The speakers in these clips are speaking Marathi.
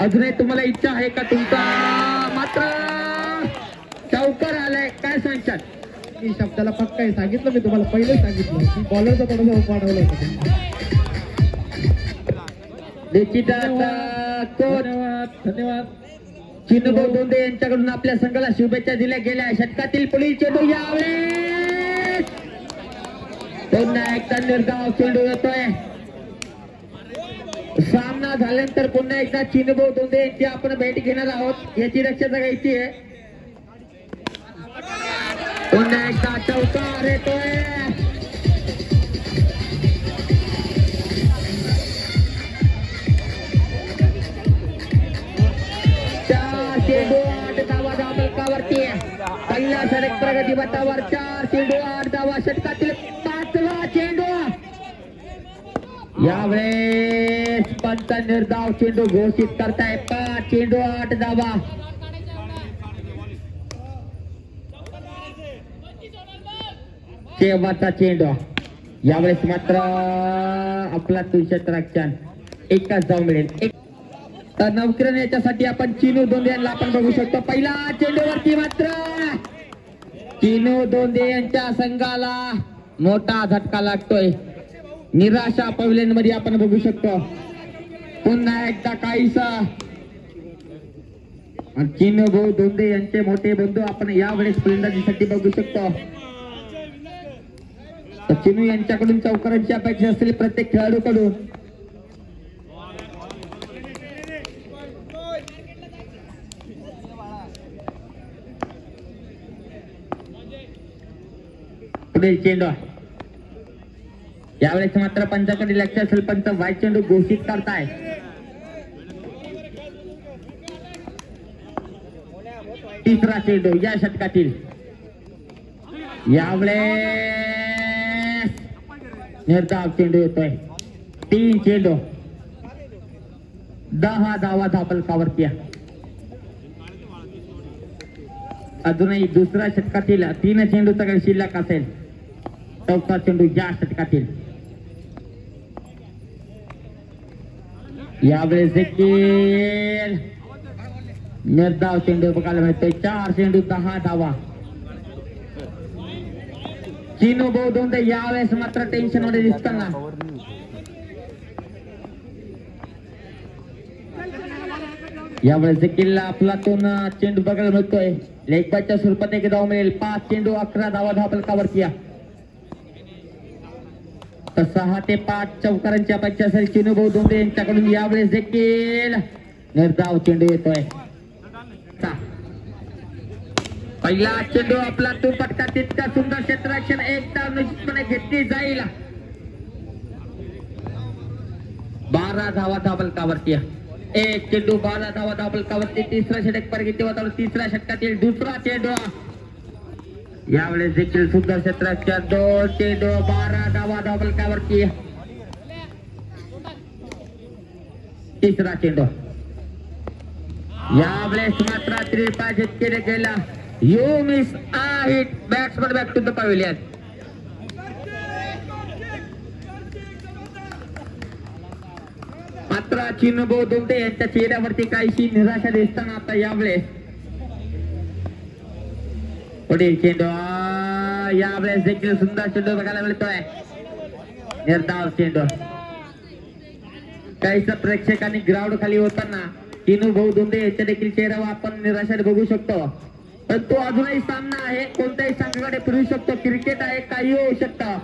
अजूनही तुम्हाला इच्छा आहे का तुमचा मात्र चौकार आलाय काय सांगतात? मी शब्दाला पक्का आहे सांगितलं मी तुम्हाला पहिलेच सांगितलं की बॉलरचा थोडासा वाढवला होता. धन्यवाद चिन्हभाऊ दोंदे यांच्याकडून आपल्या संघाला शुभेच्छा दिल्या गेल्या. षटकातील पुढील चेंडू यावेळेस पुन्हा एकदा निर्धाव चेंडू येतोय. सामना झाल्यानंतर पुन्हा एकदा चिन्हभाऊ दोंदे यांची आपण भेट घेणार आहोत. याची दक्षता घ्यायची आहे. पुन्हा एकदा चौकार येतोय. चेंडू 8 धावा धावफलकावरती. पहिला षटक प्रगती पथावर 4 चेंडू 8 धावा. षटकातील 5वा चेंडू यावेळेस पंच निर्धाव चेंडू घोषित करताय. 5 चेंडू 8 धावा. शेवटचा चेंडू यावेळेस मात्र आपला क्षेत्ररक्षण एकच धाव मिळेल. तर नवकिरण याच्यासाठी आपण चिनू दोंदे यांना आपण बघू शकतो. पहिला चेंडूवरती मात्र चिनू दोंदे यांच्या संघाला मोठा झटका लागतोय. निराशा पवेलियन मध्ये आपण बघू शकतो. पुन्हा एकदा काहीसा चिनूभाऊ दोंदे यांचे मोठे बंधू आपण यावेळेस फलंदाजीसाठी बघू शकतो. चिनू यांच्याकडून चौकारांची अपेक्षा असतील प्रत्येक खेळाडूकडून. पुढील चेंडू यावेळेस मात्र पंचाकडे लक्ष असेल. पंच वाईट चेंडू घोषित करताय. तिसरा चेंडू या षटकातील यावेळेस निर्धाव चेंडू येतोय. 3 चेंडू 10 धावा धावफलकावरती. अजूनही दुसऱ्या षटकातील 3 चेंडूचा काही शिल्लक असेल. चौथा चेंडू या षटकातील यावेळेस देखील निर्धाव चेंडू बघायला मिळतोय. 4 चेंडू 10 धावा. चिन्हभाऊ दोंदे यावेळेस मात्र टेन्शन मध्ये दिसताना. यावेळेस देखील आपलातून चेंडू बघायला मिळतोय. लेग बायच्या स्वरूपात एक धाव मिळेल. 5 चेंडू 11 धावा धावफलकावरती. 6 ते 5 चौकारांची अपेक्षा असेल चिन्हभाऊ दोंदे यांच्याकडून. यावेळेस देखील निर्धाव चेंडू येतोय. पहिला चेंडू आपला तो पटका तितका सुंदर क्षेत्ररक्षण. एक धाव निश्चितपणे घेतली जाईल. 12 धावा धावफलकावरती. 1 चेंडू 12 धावा धावफलकावरती. तिसरा षटक परगती होता. तिसऱ्या षटकातील दुसरा चेंडू यावेळेस देखील सुंदर क्षेत्ररक्षण. 2 चेंडू 12 धावा धावफलकावरती. तिसरा चेंडू यावेळेस मात्र त्रिपाजित केले गेला. You miss a hit. Batsman back to the pavilion. मात्र चिन्हभाऊ दोंदे यांच्या चेहऱ्यावरती काहीशी निराशा दिसताना आता यावेळेस पुढील चेंडू यावेळेस देखील सुंदर चेंडू बघायला मिळतोय. निर्धाव चेंडू काहीसा प्रेक्षकांनी ग्राउंड खाली होताना चिन्हभाऊ दोंदे यांच्या देखील चेहऱ्यावर आपण निराशा बघू शकतो. पण तो अजूनही सामना आहे. कोणत्याही संघाकडे फिरू शकतो. क्रिकेट आहे. काही होऊ शकतं.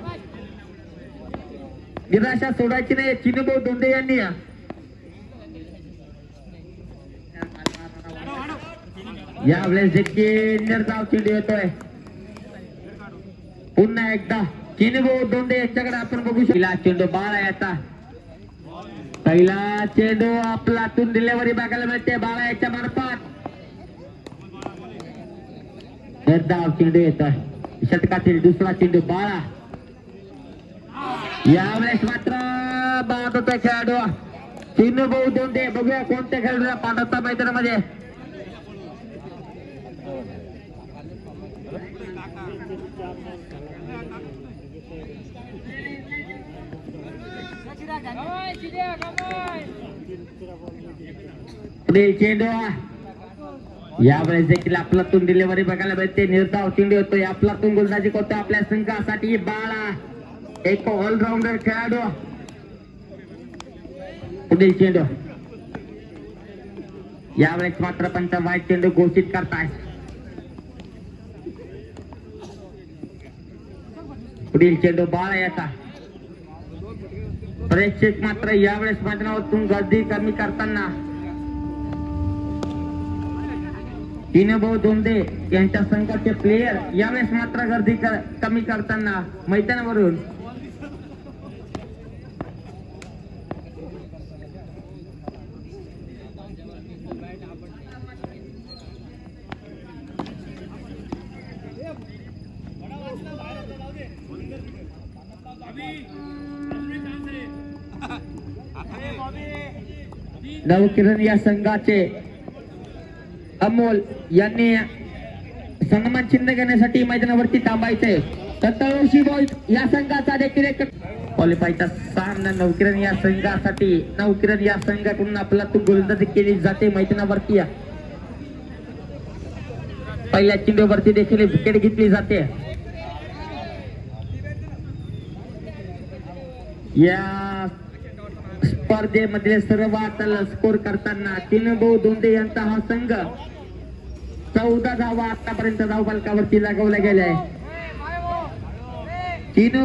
निराशा सोडायची नाही चिन्हभाऊ दोंदे यांनी. यावेळेस देखील निर्धाव चेंडू येतोय. पुन्हा एकदा चिन्हभाऊ दोंदे यांच्याकडे आपण बघू शकतो. चेंडू 12 याचा. पहिला चेंडू आपलातून डिलेव्हरी बघायला मिळते 12 याच्या मार्फत. निर्धाव चेंडू येतोय. षटकातील दुसरा चेंडू 12. यावेळेस मात्र बाद होतोय खेळाडू चिन्हभाऊ दोंदे. बघूया कोणत्या खेळाडूला पाठवता मैदानामध्ये. पुढील चेंडू यावेळेस देखील आपलातून डिलिव्हरी बघायला मिळते. निर्धाव चेंडू होतो. आपलातून गोलंदाजी करतो आपल्या संघासाठी बाळा, एक ऑलराऊंडर खेळाडू. पुढील चेंडू यावेळेस मात्र पंच वाईट चेंडू घोषित करताय. पुढील चेंडू बाळा याचा. प्रेक्षक मात्र यावेळेस मैदानावरून गर्दी कमी करताना भाऊ धोंडे यांच्या संघाचे प्लेयर यावेळेस मात्र गर्दी कमी करताना मैदानावरून नवकिरण या संघाचे अमोल यांनी सन्मान चिन्ह घेण्यासाठी मैदानावरती थांबायचंय. तर तळोशी बॉईज या संघाचा देखील एक क्वालिफायचा सामना नवकिरण या संघासाठी. नवकिरण या संघाकडून आपल्यातून गोलंदाजी केली जाते मैदानावरती. पहिल्या चेंडूवरती देखील विकेट घेतली जाते. या स्पर्धेमध्ये सर्वात स्कोर करताना भाऊ धोंडे यांचा हा संघ 14 धावा आतापर्यंत धावफलकावरती लागवल्या गेल्या.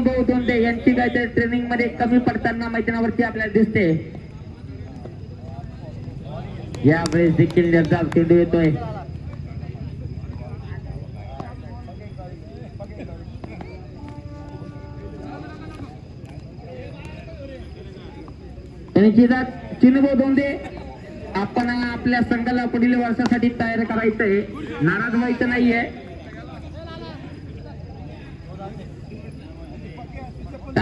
भाऊ धोंडे यांची काहीतरी ट्रेनिंग मध्ये कमी पडताना मैदानावरती आपल्याला दिसते. यावेळेस देखील निर्धाव चेंडू येतोय. भाऊ धोंडे आपण आपल्या संघाला पुढील वर्षासाठी तयार करायचंय. नाराज व्हायचं नाहीये.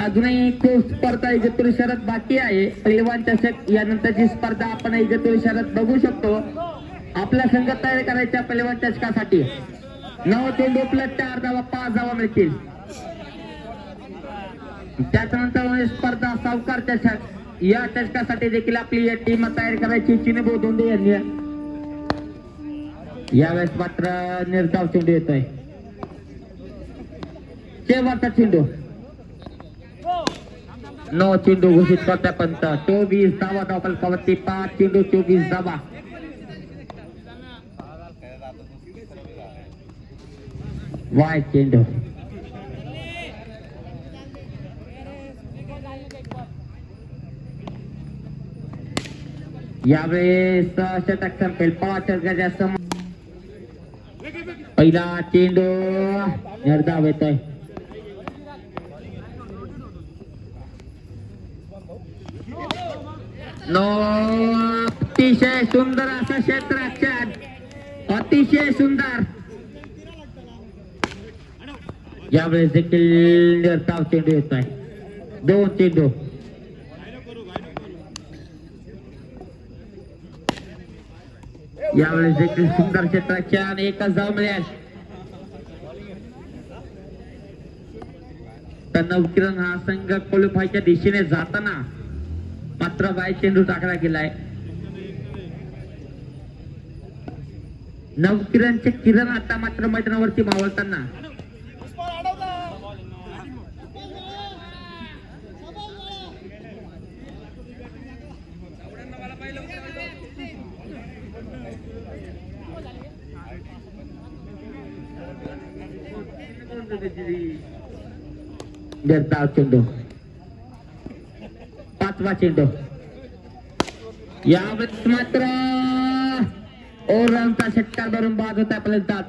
अजूनही खूप स्पर्धा इगतपुरी शहरात बाकी आहे. पैलवान चषक यानंतरची स्पर्धा आपण इगतपुरी शहरात बघू शकतो. आपला संघ तयार करायचा पैलवान चषकासाठी. 9 चेंडू प्लस 4 धावा 5 धावा मिळतील. त्याच्यानंतर स्पर्धा सावकार चषक. या चषकासाठी देखील आपली टीम तयार करायची. भाऊ धोंडे यांनी यावेळेस मात्र निर्धाव चेंडू येतोय. शेवटचा चेंडू 9 चेंडू घोषित करता पंत. 24 धावा धावफलकावरती 5 चेंडू 24 धावा. वाईट चेंडू यावेळेस षटक संपेल. 5 गजा सम. पहिला चेंडू निर्धाव येतोय. अतिशय सुंदर असं क्षेत्ररक्षण. अतिशय सुंदर. यावेळेस देखील निर्धाव चेंडू येतोय. 2 चेंडू. यावेळेस देखील सुंदर क्षेत्ररक्षण. एकच धाव मिळेल. तर नवकिरण हा संघ क्वालिफायच्या दिशेने जाताना मात्र वाईट चेंडू टाकला गेलाय. नवकिरणचे किरण आता मात्र मैदानावरती मावळताना निर्धाव चेंडू. 5वा चेंडू. यावेळेस मात्र ओरमचा षटकार भरून बाद होता आपल्याला.